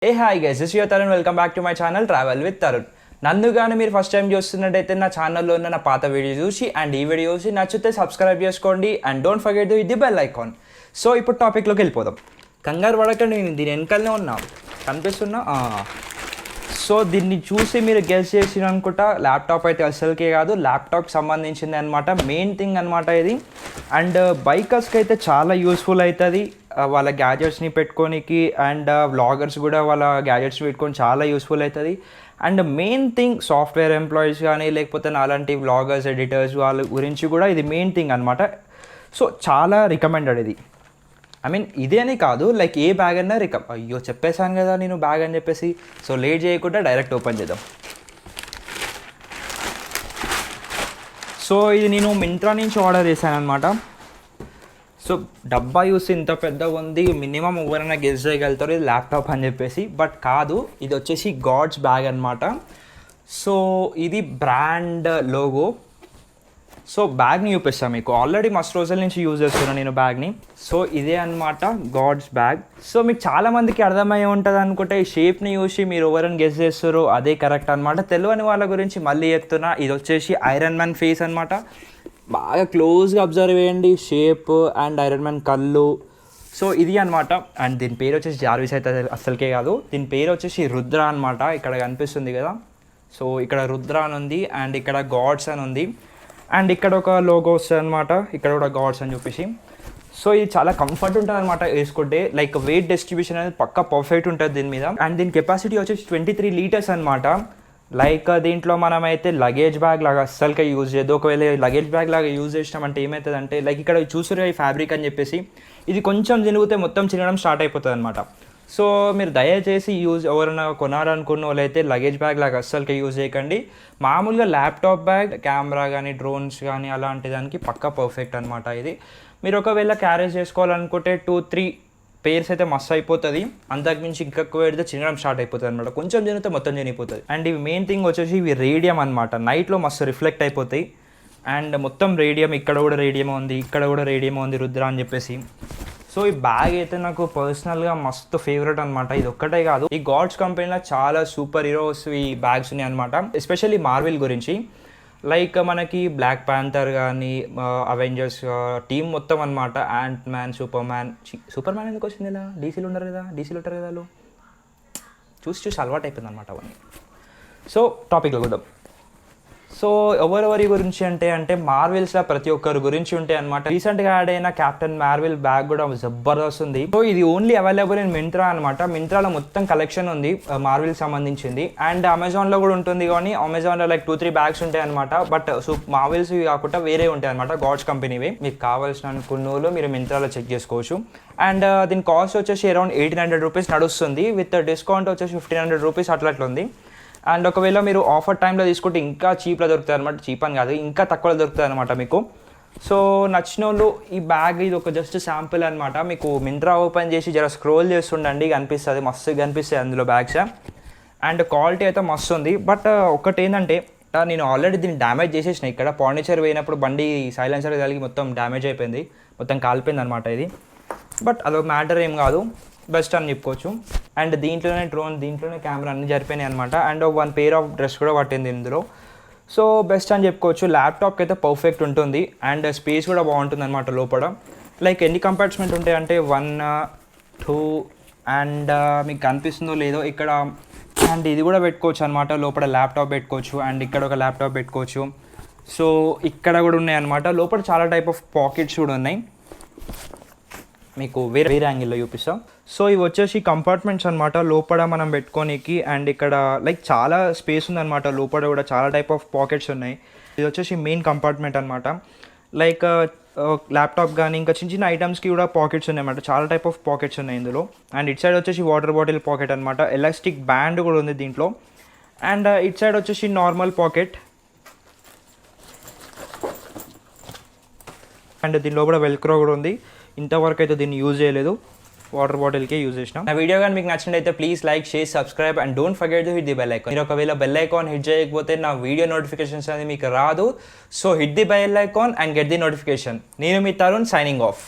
A hi guys, this your Tarun. Welcome back to my channel travel with Tarun. నన్ను కానీ మీరు first time చూస్తున్నట్టయితే నా ఛానల్లో ఉన్న నా పాత వీడియో చూసి అండ్ ఈ వీడియో చూసి నచ్చితే సబ్స్క్రైబ్ చేసుకోండి and don't forget to hit the bell icon. So ఇప్పుడు టాపిక్లోకి వెళ్ళిపోదాం. కంగారు పడకండి, నేను దీని వెనకాలనే ఉన్నా, కనిపిస్తున్నా. సో దీన్ని చూసి మీరు గెస్ చేసిన అనుకుంటా, ల్యాప్టాప్ అయితే అసలుకే కాదు, ల్యాప్టాప్కి సంబంధించింది అనమాట, మెయిన్ థింగ్ అనమాట ఇది. అండ్ బైకర్స్కి అయితే చాలా యూస్ఫుల్ అవుతుంది వాళ్ళ గ్యాజెట్స్ని పెట్టుకోనికి, అండ్ వ్లాగర్స్ కూడా వాళ్ళ గ్యాజెట్స్ పెట్టుకొని చాలా యూస్ఫుల్ అవుతుంది. And main thing software employees కానీ లేకపోతే అలాంటి వ్లాగర్స్, ఎడిటర్స్ వాళ్ళ గురించి కూడా ఇది మెయిన్ థింగ్ అనమాట. సో చాలా రికమెండెడ్ ఇది. ఐ మీన్ ఇదే అని కాదు, లైక్ ఏ బ్యాగ్ అన్నా అయ్యో చెప్పేశాను కదా నేను బ్యాగ్ అని చెప్పేసి. సో లేట్ చేయకుండా డైరెక్ట్ ఓపెన్ చేద్దాం. సో ఇది నేను మింత్రా నుంచి ఆర్డర్ చేశాను అనమాట. సో డబ్బా చూసి ఇంత పెద్దగా ఉంది, మినిమం ఎవరైనా గెస్ చేయగలుగుతారు ఇది ల్యాప్టాప్ అని చెప్పేసి. బట్ కాదు, ఇది వచ్చేసి గాడ్స్ బ్యాగ్ అనమాట. సో ఇది బ్రాండ్ లోగో. సో బ్యాగ్ని చూపిస్తాను మీకు. ఆల్రెడీ మస్తు రోజుల నుంచి యూజ్ చేస్తున్నాను నేను బ్యాగ్ని. సో ఇదే అనమాట గాడ్స్ బ్యాగ్. సో మీకు చాలామందికి అర్థమయ్యే ఉంటుంది అనుకుంటే, ఈ షేప్ని చూసి మీరు ఎవరైనా గెస్ చేస్తారో అదే కరెక్ట్ అనమాట. తెలియని వాళ్ళ గురించి మళ్ళీ చెప్తున్నా, ఇది వచ్చేసి ఐరన్ మ్యాన్ ఫేస్ అనమాట. బాగా క్లోజ్గా అబ్జర్వ్ చేయండి షేప్ అండ్ ఐరన్ మ్యాన్ కళ్ళు. సో ఇది అనమాట. అండ్ దీని పేరు వచ్చేసి జార్విస్ అయితే అస్సలకే కాదు, దీని పేరు వచ్చేసి రుద్ర అనమాట. ఇక్కడ కనిపిస్తుంది కదా, సో ఇక్కడ రుద్ర అని ఉంది అండ్ ఇక్కడ గాడ్స్ అని ఉంది అండ్ ఇక్కడ ఒక లోగో వస్తుంది అనమాట, ఇక్కడ కూడా గాడ్స్ అని చెప్పేసి. సో ఇది చాలా కంఫర్ట్ ఉంటుంది అనమాట వేసుకుంటే. లైక్ వెయిట్ డిస్ట్రిబ్యూషన్ అనేది పక్కా పర్ఫెక్ట్ ఉంటుంది దీని మీద. అండ్ దీని కెపాసిటీ వచ్చేసి 23 లీటర్స్ అనమాట. లైక్ దీంట్లో మనమైతే లగేజ్ బ్యాగ్ లాగా అస్సలుగా యూజ్ చేయదు. ఒకవేళ లగేజ్ బ్యాగ్ లాగా యూజ్ చేసినామంటే ఏమవుతుందంటే, లైక్ ఇక్కడ చూసారు ఈ ఫ్యాబ్రిక్ అని చెప్పేసి, ఇది కొంచెం చినిగితే మొత్తం చినగడం స్టార్ట్ అయిపోతుంది అనమాట. సో మీరు దయచేసి ఎవరైనా కొనాలనుకున్న వాళ్ళైతే లగేజ్ బ్యాగ్ లాగా అస్సలుగా యూజ్ చేయకండి. మామూలుగా ల్యాప్టాప్ బ్యాగ్, కెమెరా కానీ డ్రోన్స్ కానీ అలాంటి దానికి పక్కా పర్ఫెక్ట్ అనమాట ఇది. మీరు ఒకవేళ క్యారేజ్ చేసుకోవాలనుకుంటే 2-3 పేర్స్ అయితే మస్తు అయిపోతుంది. అంతకుమించి ఇంకెక్కువ పెడితే చినడం స్టార్ట్ అయిపోతుంది అనమాట. కొంచెం చినిగితే మొత్తం చినిగిపోతుంది. అండ్ ఇవి మెయిన్ థింగ్ వచ్చేసి ఇవి రేడియం అనమాట. నైట్లో మస్తు రిఫ్లెక్ట్ అయిపోతాయి. అండ్ మొత్తం రేడియం, ఇక్కడ కూడా రేడియం ఉంది, ఇక్కడ కూడా రేడియం ఉంది, రుద్ర అని చెప్పేసి. సో ఈ బ్యాగ్ అయితే నాకు పర్సనల్గా మస్తు ఫేవరెట్ అనమాట. ఇది ఒక్కటే కాదు, ఈ గాడ్స్ కంపెనీలో చాలా సూపర్ హీరోస్ ఈ బ్యాగ్స్ ఉన్నాయి అనమాట. ఎస్పెషల్లీ మార్వెల్ గురించి. లైక్ మనకి బ్లాక్ ప్యాంథర్ కానీ, అవెంజర్స్ టీం మొత్తం అనమాట. యాంట్ మ్యాన్, సూపర్ మ్యాన్ ఎందుకు వచ్చింది ఇలా? డీసీలు ఉంటారు కదా వాళ్ళు. చూసి అలవాటు అయిపోయింది అనమాట అవన్నీ. సో టాపిక్లో కూడా. సో ఎవరెవరి గురించి అంటే మార్వెల్స్లో ప్రతి ఒక్కరి గురించి ఉంటాయి అనమాట. రీసెంట్గా యాడ్ అయిన క్యాప్టెన్ మార్వెల్ బ్యాగ్ కూడా జబర్దస్త్ ఉంది. సో ఇది ఓన్లీ అవైలబుల్ ఇన్ మింత్రా అనమాట. మింత్రాలో మొత్తం కలెక్షన్ ఉంది మార్వెల్ సంబంధించింది. అండ్ అమెజాన్లో కూడా ఉంటుంది, కానీ అమెజాన్లో లైక్ 2-3 బ్యాగ్స్ ఉంటాయి అనమాట. బట్ మార్వెల్స్ కాకుండా వేరే ఉంటాయి అనమాట, గాడ్స్ కంపెనీవి. మీకు కావాల్సిన అనుకున్న మీరు మింత్రాలో చెక్ చేసుకోవచ్చు. అండ్ దీని కాస్ట్ వచ్చేసి అరౌండ్ 1800 రూపీస్ నడుస్తుంది. విత్ డిస్కౌంట్ వచ్చేసి 1500 రూపీస్ అట్లా ఉంది. అండ్ ఒకవేళ మీరు ఆఫర్ టైంలో తీసుకుంటే ఇంకా చీప్లో దొరుకుతుంది అనమాట. చీప్ అని కాదు, ఇంకా తక్కువలో దొరుకుతుంది అనమాట మీకు. సో నచ్చిన వాళ్ళు ఈ బ్యాగ్, ఇది ఒక జస్ట్ శాంపుల్ అనమాట. మీకు మింత్రా ఓపెన్ చేసి జర స్క్రోల్ చేస్తుండండి, కనిపిస్తుంది, మస్తు కనిపిస్తాయి అందులో బ్యాగ్స్. అండ్ క్వాలిటీ అయితే మస్తు ఉంది. బట్ ఒకటి ఏంటంటే, నేను ఆల్రెడీ దీన్ని డ్యామేజ్ చేసేసిన. ఇక్కడ పాండిచేరి పోయినప్పుడు బండి సైలెన్సర్ కలిగి మొత్తం డ్యామేజ్ అయిపోయింది, మొత్తం కాలిపోయింది అనమాట ఇది. బట్ అదొక మ్యాటర్ ఏం కాదు, బెస్ట్ అని చెప్పుకోవచ్చు. అండ్ దీంట్లోనే డ్రోన్, దీంట్లోనే కెమెరా అన్నీ జరిపోయినాయి అనమాట. అండ్ 1 పెయిర్ ఆఫ్ డ్రెస్ కూడా పట్టింది ఇందులో. సో బెస్ట్ అని చెప్పుకోవచ్చు. ల్యాప్టాప్కి అయితే పర్ఫెక్ట్ ఉంటుంది. అండ్ స్పేస్ కూడా బాగుంటుంది అనమాట లోపల. లైక్ ఎన్ని కంపార్ట్మెంట్ ఉంటాయంటే 1, 2 అండ్ మీకు కనిపిస్తుందో లేదో ఇక్కడ. అండ్ ఇది కూడా పెట్టుకోవచ్చు అనమాట, లోపల ల్యాప్టాప్ పెట్టుకోవచ్చు. అండ్ ఇక్కడ ఒక ల్యాప్టాప్ పెట్టుకోవచ్చు. సో ఇక్కడ కూడా ఉన్నాయి అనమాట. లోపల చాలా టైప్ ఆఫ్ పాకెట్స్ కూడా ఉన్నాయి, మీకు వేరే యాంగిల్లో చూపిస్తాం. సో ఇవి వచ్చేసి కంపార్ట్మెంట్స్ అనమాట, లోపల మనం పెట్టుకోనికి. అండ్ ఇక్కడ లైక్ చాలా స్పేస్ ఉందన్నమాట, లోపల కూడా చాలా టైప్ ఆఫ్ పాకెట్స్ ఉన్నాయి. ఇది వచ్చేసి మెయిన్ కంపార్ట్మెంట్ అనమాట. లైక్ ల్యాప్టాప్ కానీ ఇంకా చిన్న చిన్న ఐటమ్స్కి కూడా పాకెట్స్ ఉన్నాయి అన్నమాట. చాలా టైప్ ఆఫ్ పాకెట్స్ ఉన్నాయి ఇందులో. అండ్ ఇట్ సైడ్ వచ్చేసి వాటర్ బాటిల్ పాకెట్ అనమాట. ఎలాస్టిక్ బ్యాండ్ కూడా ఉంది దీంట్లో. అండ్ ఇట్ సైడ్ వచ్చేసి నార్మల్ పాకెట్. అండ్ దీనిలో కూడా వెల్క్రో కూడా ఉంది. ఇంతవరకు అయితే దీన్ని యూజ్ చేయలేదు, వాటర్ బాటిల్కే యూజ్ చేసినాం. నా వీడియో కానీ మీకు నచ్చినట్టయితే please like, share, subscribe and don't forget to hit the bell icon. మీరు ఒకవేళ బెల్ ఐకాన్ హిట్ చేయకపోతే నా వీడియో నోటిఫికేషన్స్ అనేది మీకు రాదు. So hit the bell icon and get the notification. నేను మీ తరుణ్, సైనింగ్ ఆఫ్.